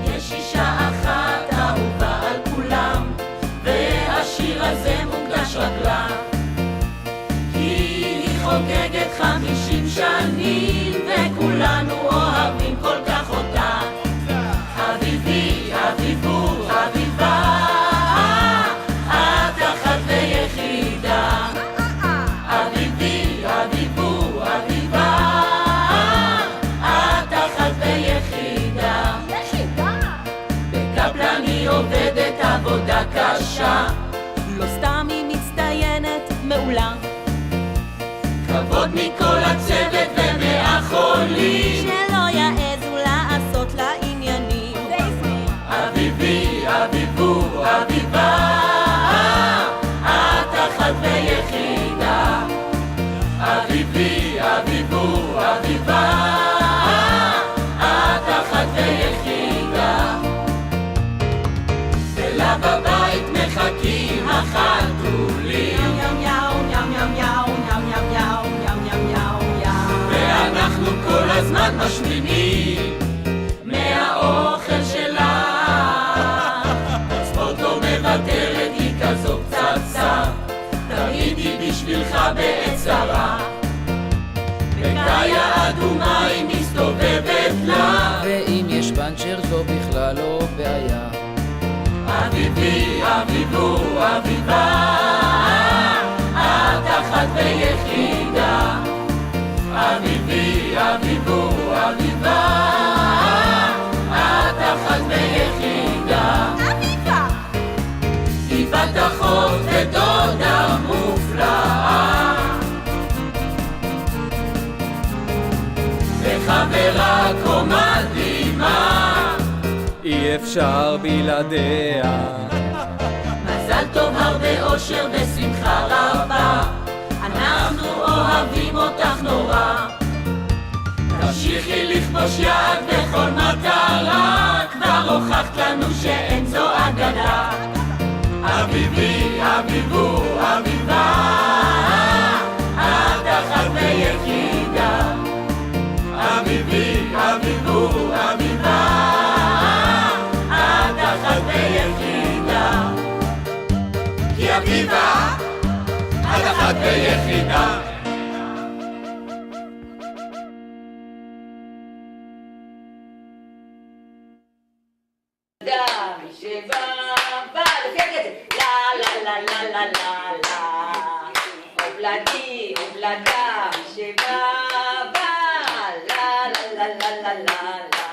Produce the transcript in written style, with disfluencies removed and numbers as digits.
יש אישה אחת אהובה על כולם, והשיר הזה מוקדש רק לה, כי היא חוגגת 50 שנים, וכולנו אוהבים כל כך אותה. אביבי, אביבו, אביבה, את אחת ויחידה. אביבי, אביבו, אביבה, את אחת ויחידה. בקפלן היא עובדת עבודה קשה, לא סתם היא מצטיינת, מעולה. כבוד מכל הצוות ומהחולים, שלא יעזו לעשות לה עניינים. אביבי, אביבו, אביבה, את אחת ויחידה. אביבי, אביבו, אביבה, את אחת ויחידה. ולה בבית מחכים החתולים, ואנחנו כל הזמן משמינים מהאוכל שלה. ספורט לא מוותרת, היא כזו פצצה, תמיד היא בשבילך בעת צרה. בקיה אדומה היא מסתובבת לה, ואם יש פנצ'ר זו בכלל לא בעיה. אביבי, אביבו, אביבה, את אחת ויחידה. אביבי, אביבו, אביבה, את אחת ויחידה. אביבה! היא בת אחות ודודה מופלאה, וחברה כה מדהימה, אי אפשר בלעדיה. מזל טוב, הרבה אושר ושמחה רבה, אנחנו אוהבים אותך נורא. תמשיכי לכבוש יד בכל מטרה, כבר הוכחת לנו שאין זו אגדה. אביבי, אביבו, אביבה, את אחת ויחידה. אביבי, אביבו, אביבה, את אחת ויחידה. כי אביבה, את אחת ויחידה. מי שבא, בא, לפי הקצב, לה לה לה לה לה לה, אובלדי, אובלדה, מי שבא, בא, לה לה לה לה לה לה.